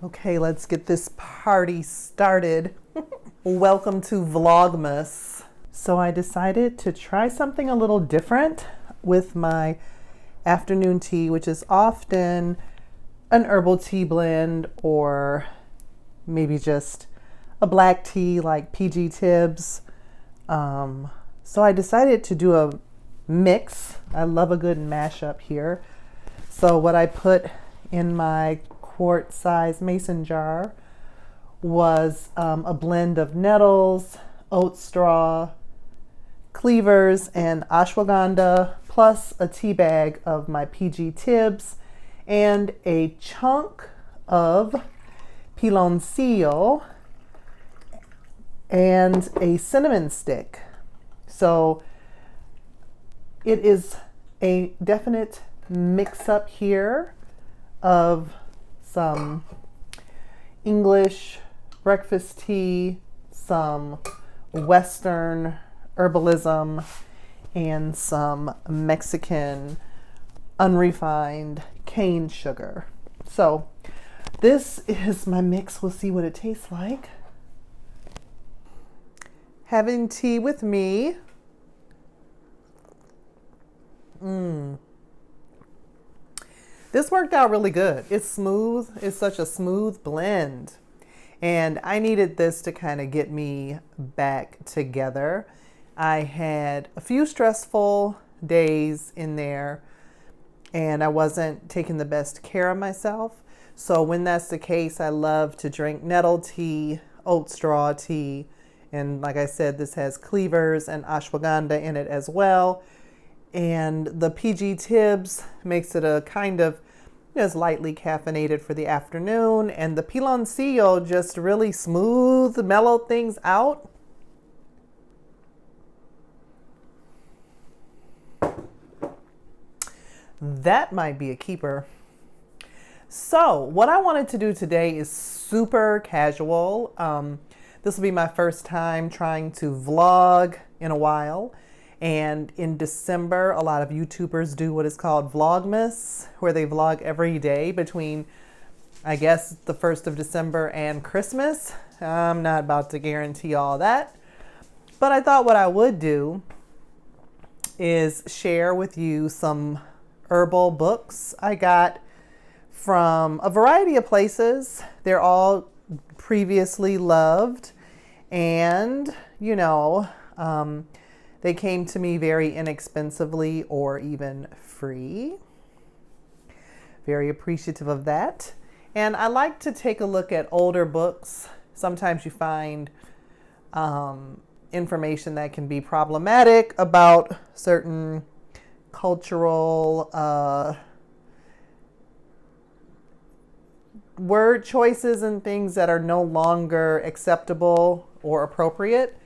Okay, let's get this party started. Welcome to Vlogmas. So I decided to try something a little different with my afternoon tea, which is often an herbal tea blend or maybe just a black tea like PG Tibbs. So I decided to do a mix. I love a good mashup here. So what I put in my quart size mason jar was a blend of nettles, oat straw, cleavers, and ashwagandha, plus a tea bag of my PG Tibbs and a chunk of piloncillo and a cinnamon stick. So it is a definite mix up here of some English breakfast tea, some Western herbalism, and some Mexican unrefined cane sugar. So this is my mix. We'll see what it tastes like. Having tea with me. This worked out really good. It's smooth. It's such a smooth blend. And I needed this to kind of get me back together. I had a few stressful days in there and I wasn't taking the best care of myself. So when that's the case, I love to drink nettle tea, oat straw tea. And like I said, this has cleavers and ashwagandha in it as well. And the PG Tibbs makes it a kind of just lightly caffeinated for the afternoon. And the piloncillo just really smooth, mellow things out. That might be a keeper. So what I wanted to do today is super casual. This will be my first time trying to vlog in a while. And in December, a lot of YouTubers do what is called Vlogmas, where they vlog every day between, I guess, the 1st of December and Christmas. I'm not about to guarantee all that. But I thought what I would do is share with you some herbal books I got from a variety of places. They're all previously loved. And, you know, they came to me very inexpensively or even free. Very appreciative of that. And I like to take a look at older books. Sometimes you find information that can be problematic about certain cultural word choices and things that are no longer acceptable or appropriate.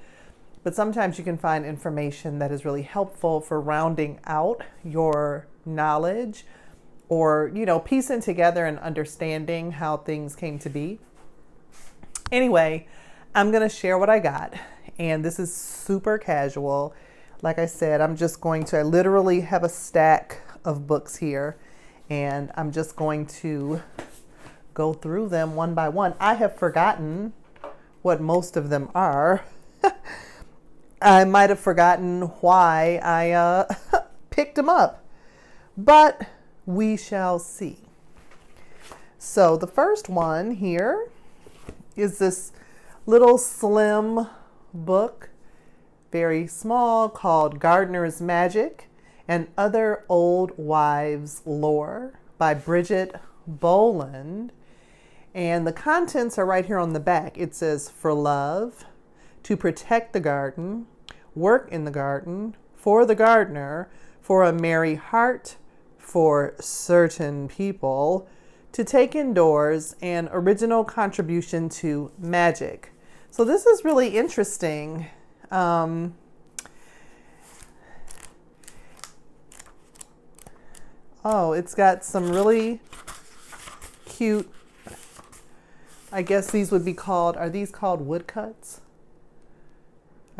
But sometimes you can find information that is really helpful for rounding out your knowledge or, you know, piecing together and understanding how things came to be. Anyway, I'm going to share what I got. And this is super casual. Like I said, I literally have a stack of books here. And I'm just going to go through them one by one. I have forgotten what most of them are. I might have forgotten why I picked them up, but we shall see. So the first one here is this little slim book, very small, called Gardener's Magic and Other Old Wives' Lore by Bridget Boland. And the contents are right here on the back. It says, for love, to protect the garden, work in the garden, for the gardener, for a merry heart, for certain people, to take indoors, and original contribution to magic. So this is really interesting. Oh, it's got some really cute, I guess these would be called, are these called woodcuts?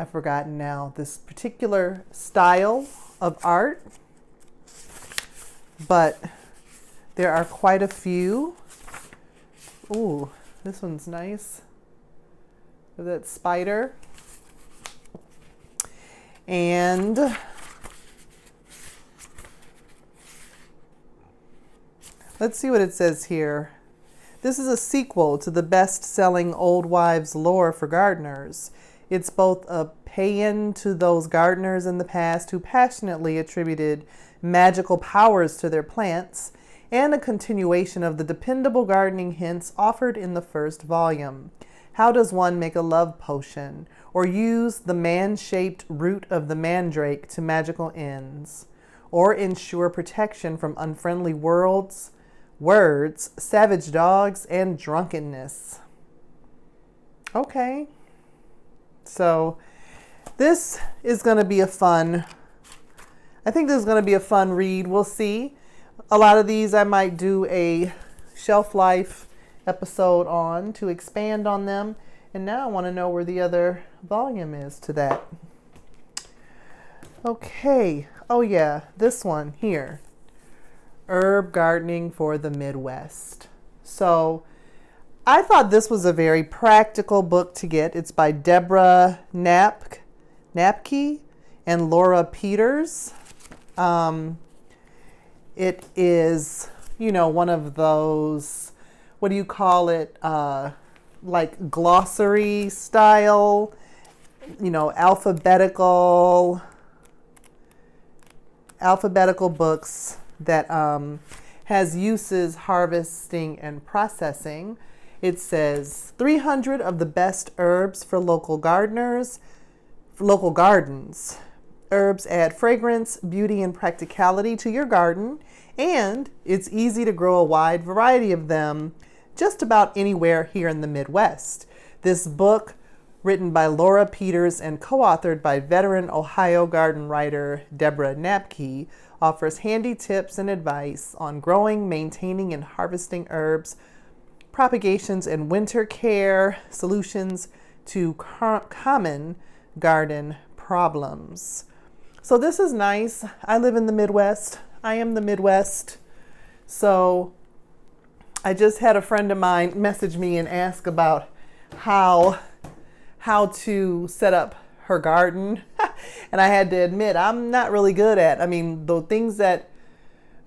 I've forgotten now this particular style of art, but there are quite a few Ooh, this one's nice. With that spider. And let's see what it says here. This is a sequel to the best-selling Old Wives' Lore for gardeners. It's both a paean to those gardeners in the past who passionately attributed magical powers to their plants, and a continuation of the dependable gardening hints offered in the first volume. How does one make a love potion, or use the man-shaped root of the mandrake to magical ends, or ensure protection from unfriendly words, savage dogs, and drunkenness? Okay. So this is going to be I think this is going to be a fun read. We'll see. A lot of these I might do a shelf life episode on to expand on them. And now I want to know where the other volume is to that. Okay. Oh yeah, this one here. Herb Gardening for the Midwest. So I thought this was a very practical book to get. It's by Deborah Napke and Laura Peters. It is, one of those, what do you call it? Like glossary style, alphabetical books that has uses, harvesting, and processing. It says 300 of the best herbs for local gardens. Herbs add fragrance, beauty, and practicality to your garden, and it's easy to grow a wide variety of them just about anywhere here in the Midwest. This book, written by Laura Peters and co-authored by veteran Ohio garden writer Deborah Napke, offers handy tips and advice on growing, maintaining, and harvesting herbs, propagations and winter care, solutions to common garden problems. So this is nice. I live in the Midwest. I am the Midwest. So I just had a friend of mine message me and ask about how to set up her garden. And I had to admit, I'm not really good at, the things that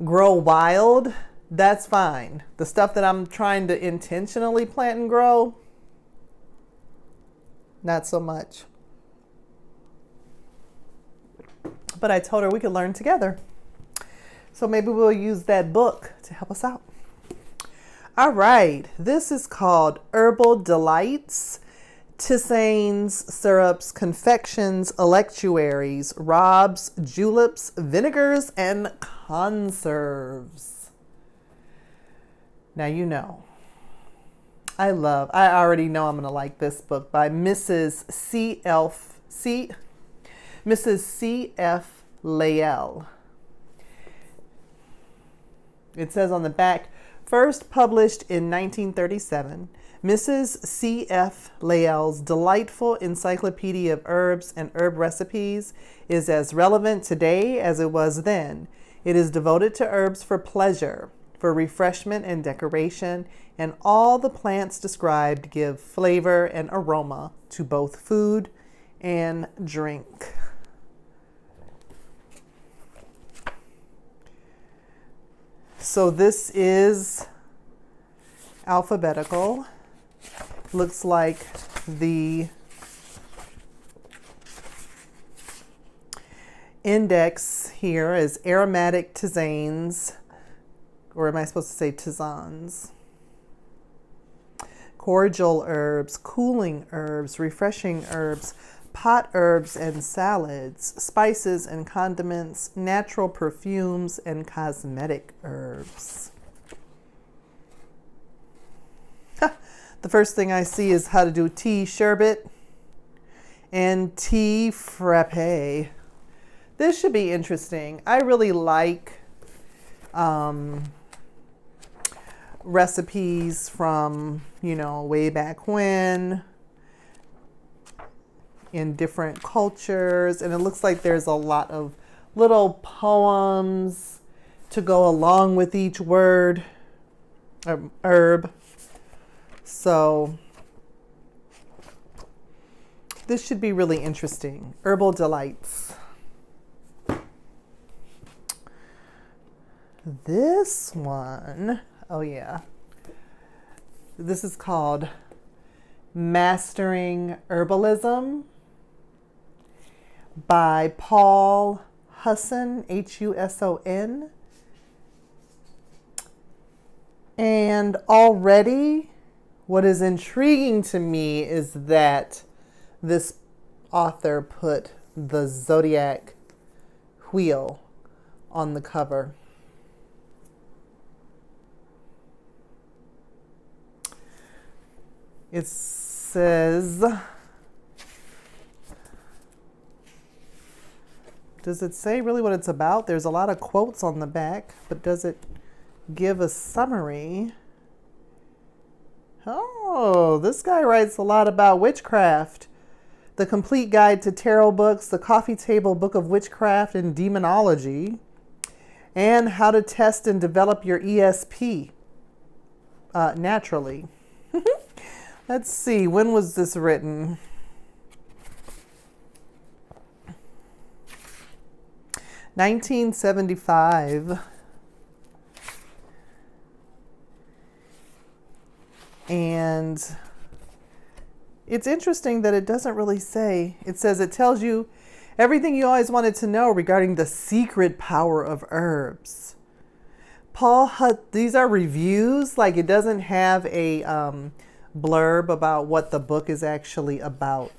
grow wild, that's fine. The stuff that I'm trying to intentionally plant and grow, not so much. But I told her we could learn together. So maybe we'll use that book to help us out. All right, this is called Herbal Delights: Tisanes, Syrups, Confections, Electuaries, Robs, Juleps, Vinegars, and Conserves. Now I already know I'm going to like this book by Mrs. C.F. Layell. It says on the back, first published in 1937, Mrs. C.F. Layell's delightful encyclopedia of herbs and herb recipes is as relevant today as it was then. It is devoted to herbs for pleasure, for refreshment and decoration, and all the plants described give flavor and aroma to both food and drink. So this is alphabetical. Looks like the index here is aromatic tisanes, or am I supposed to say tisanes? Cordial herbs, cooling herbs, refreshing herbs, pot herbs and salads, spices and condiments, natural perfumes, and cosmetic herbs. The first thing I see is how to do tea sherbet and tea frappe. This should be interesting. I really like recipes from, way back when, in different cultures, and it looks like there's a lot of little poems to go along with each word, herb. So this should be really interesting. Herbal Delights. This one, oh yeah. This is called Mastering Herbalism by Paul Hussen, Huson. And already what is intriguing to me is that this author put the zodiac wheel on the cover. It says, does it say really what it's about? There's a lot of quotes on the back, but does it give a summary? Oh, this guy writes a lot about witchcraft. The Complete Guide to Tarot Books, the Coffee Table Book of Witchcraft and Demonology, and how to test and develop your ESP naturally. Let's see, when was this written? (1975). And it's interesting that it doesn't really say. It says it tells you everything you always wanted to know regarding the secret power of herbs. These are reviews, like it doesn't have a blurb about what the book is actually about.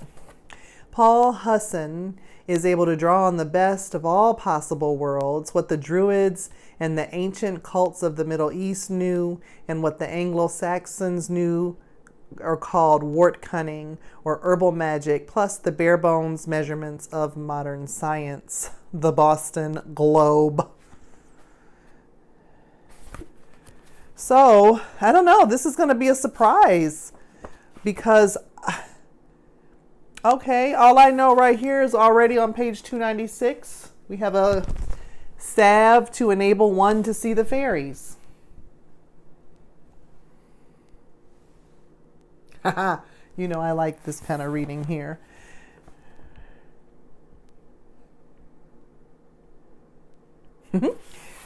Paul Hussen is able to draw on the best of all possible worlds, what the Druids and the ancient cults of the Middle East knew, and what the Anglo-Saxons knew, are called wart cunning or herbal magic, plus the bare bones measurements of modern science. The Boston Globe. So, I don't know, this is going to be a surprise because, okay, all I know right here is already on page 296. We have a salve to enable one to see the fairies. Haha, you know I like this kind of reading here.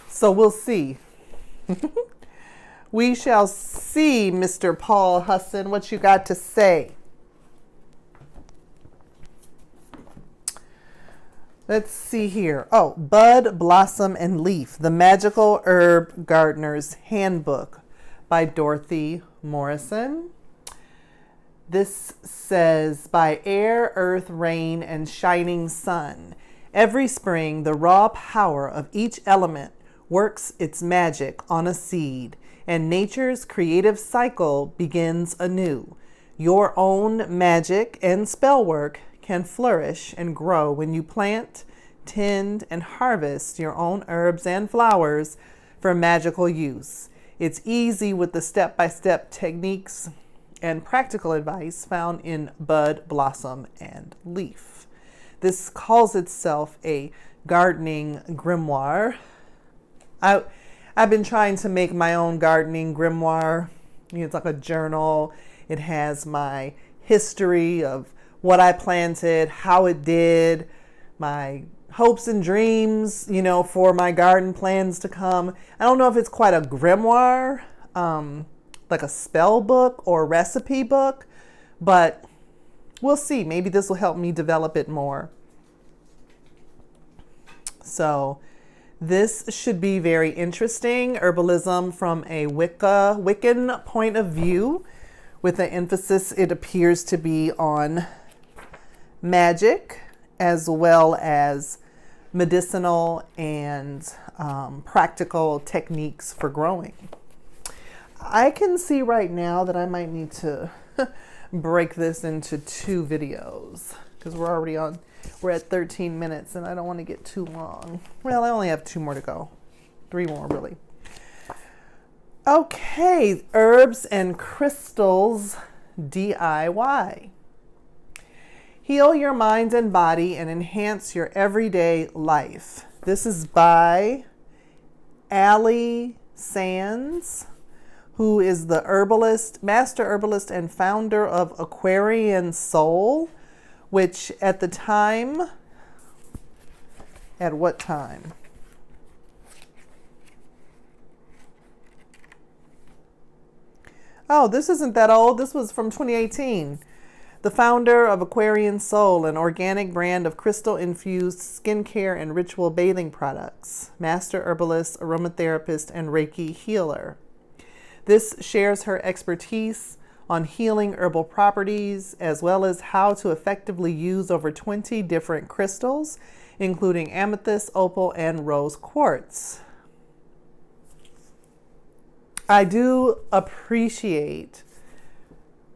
So we'll see. We shall see, Mr. Paul Hussen, what you got to say. Let's see here. Oh, Bud, Blossom, and Leaf, The Magical Herb Gardener's Handbook by Dorothy Morrison. This says, by air, earth, rain, and shining sun, every spring the raw power of each element works its magic on a seed, and nature's creative cycle begins anew. Your own magic and spell work can flourish and grow when you plant, tend, and harvest your own herbs and flowers for magical use. It's easy with the step-by-step techniques and practical advice found in Bud, Blossom, and Leaf. This calls itself a gardening grimoire. I've been trying to make my own gardening grimoire. It's like a journal. It has my history of what I planted, how it did, my hopes and dreams, for my garden plans to come. I don't know if it's quite a grimoire, like a spell book or recipe book, but we'll see. Maybe this will help me develop it more. So this should be very interesting. Herbalism from a Wiccan point of view, with an emphasis, it appears to be on magic as well as medicinal and practical techniques for growing. I can see right now that I might need to break this into 2 videos because we're at 13 minutes and I don't want to get too long. Well, I only have 2 more to go. 3 more, really. Okay, herbs and crystals DIY. Heal your mind and body and enhance your everyday life. This is by Allie Sands, who is the herbalist, master herbalist and founder of Aquarian Soul, which at the time, at what time? Oh, this isn't that old. This was from 2018. The founder of Aquarian Soul, an organic brand of crystal-infused skincare and ritual bathing products. Master herbalist, aromatherapist, and Reiki healer. This shares her expertise on healing herbal properties, as well as how to effectively use over 20 different crystals, including amethyst, opal, and rose quartz. I do appreciate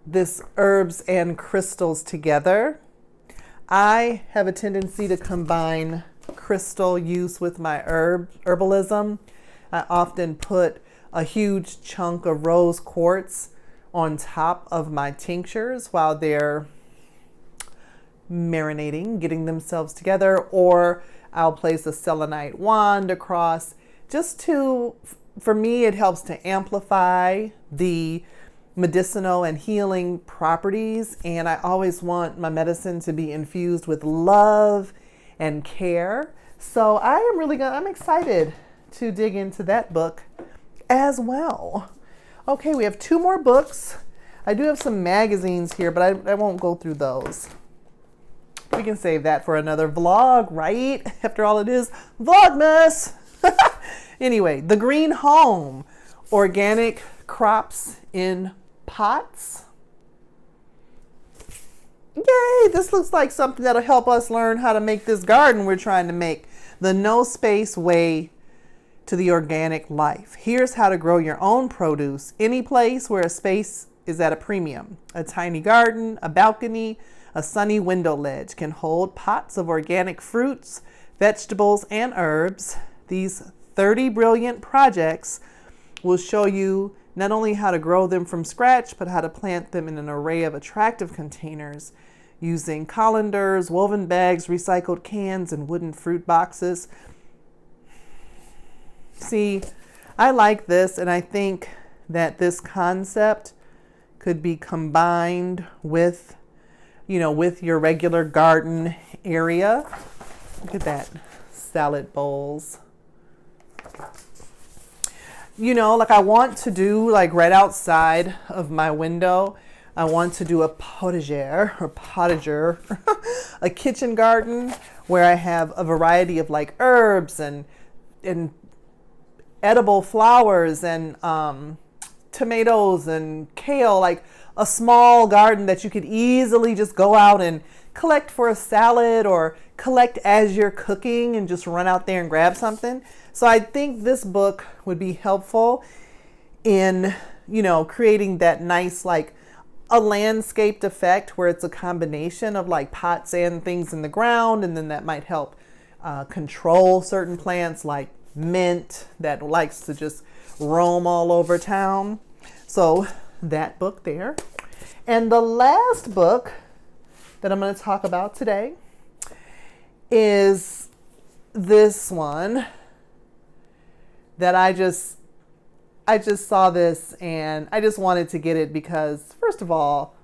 this herbs and crystals together. I have a tendency to combine crystal use with my herbalism. I often put a huge chunk of rose quartz on top of my tinctures while they're marinating, getting themselves together, or I'll place a selenite wand across just to, for me, it helps to amplify the medicinal and healing properties. And I always want my medicine to be infused with love and care. So I'm excited to dig into that book as well. Okay, we have 2 more books. I do have some magazines here, but I won't go through those. We can save that for another vlog, right? After all, it is Vlogmas. Anyway, The Green Home, organic crops in pots. Yay, this looks like something that'll help us learn how to make this garden we're trying to make. The no space way to the organic life. Here's how to grow your own produce any place where a space is at a premium. A tiny garden, a balcony, a sunny window ledge can hold pots of organic fruits, vegetables, and herbs. These 30 brilliant projects will show you not only how to grow them from scratch, but how to plant them in an array of attractive containers using colanders, woven bags, recycled cans, and wooden fruit boxes. See, I like this, and I think that this concept could be combined with, with your regular garden area. Look at that, salad bowls. Like I want to do, like right outside of my window, I want to do a potager, a kitchen garden where I have a variety of like herbs and edible flowers and tomatoes and kale, like a small garden that you could easily just go out and collect for a salad or collect as you're cooking and just run out there and grab something. So I think this book would be helpful in, creating that nice, like a landscaped effect where it's a combination of like pots and things in the ground. And then that might help control certain plants like mint that likes to just roam all over town. So that book there. And the last book that I'm going to talk about today is this one that I just saw this and I just wanted to get it because, first of all,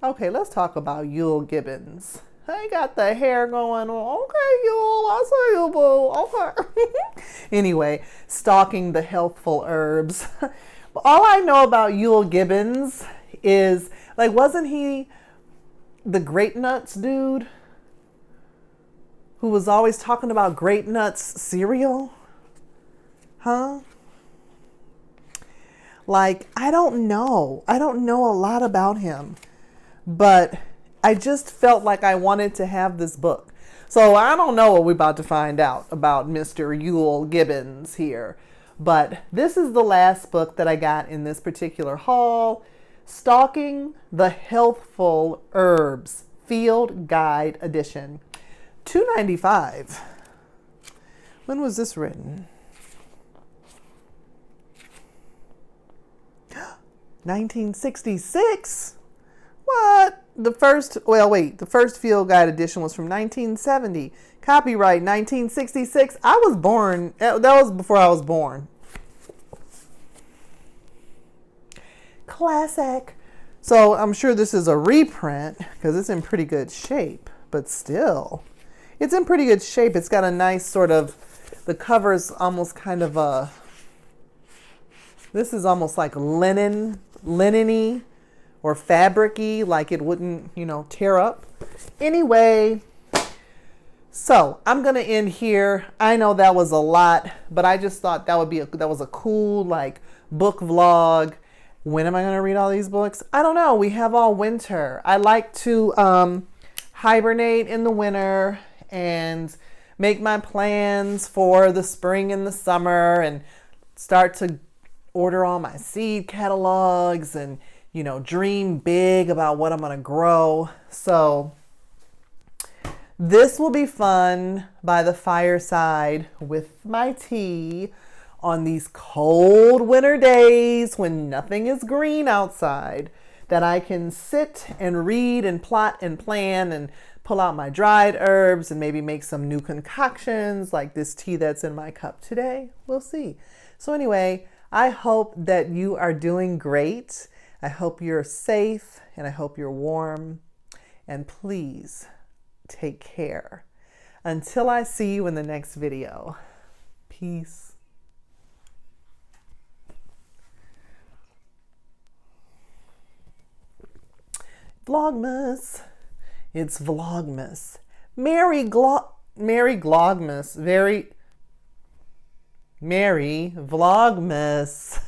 okay, let's talk about Yule Gibbons. I got the hair going on. Okay, Yule, I see you, boo. Okay. Anyway, stalking the healthful herbs. All I know about Yule Gibbons is, like, wasn't he the grape nuts dude who was always talking about grape nuts cereal? Huh? Like, I don't know a lot about him, but I just felt like I wanted to have this book. So I don't know what we're about to find out about Mr. Yule Gibbons here, but this is the last book that I got in this particular haul, Stalking the Healthful Herbs Field Guide Edition, $2.95. When was this written? 1966? What? The first field guide edition was from 1970. Copyright 1966. I was born. That was before I was born. classic. So I'm sure this is a reprint because it's in pretty good shape, but still, it's in pretty good shape. It's got a nice sort of, the cover's almost kind of a, this is almost like linen-y or fabric-y, like it wouldn't, you know, tear up. Anyway, so I'm gonna end here. I know that was a lot, but I just thought that was a cool like book vlog. When am I gonna read all these books? I don't know. We have all winter. I like to hibernate in the winter and make my plans for the spring and the summer and start to order all my seed catalogs and, you know, dream big about what I'm gonna grow. So this will be fun by the fireside with my tea on these cold winter days when nothing is green outside, that I can sit and read and plot and plan and pull out my dried herbs and maybe make some new concoctions like this tea that's in my cup today. We'll see. So anyway, I hope that you are doing great. I hope you're safe and I hope you're warm. And please, take care. Until I see you in the next video. Peace. Vlogmas. It's Vlogmas. Merry Vlogmas. Merry Vlogmas.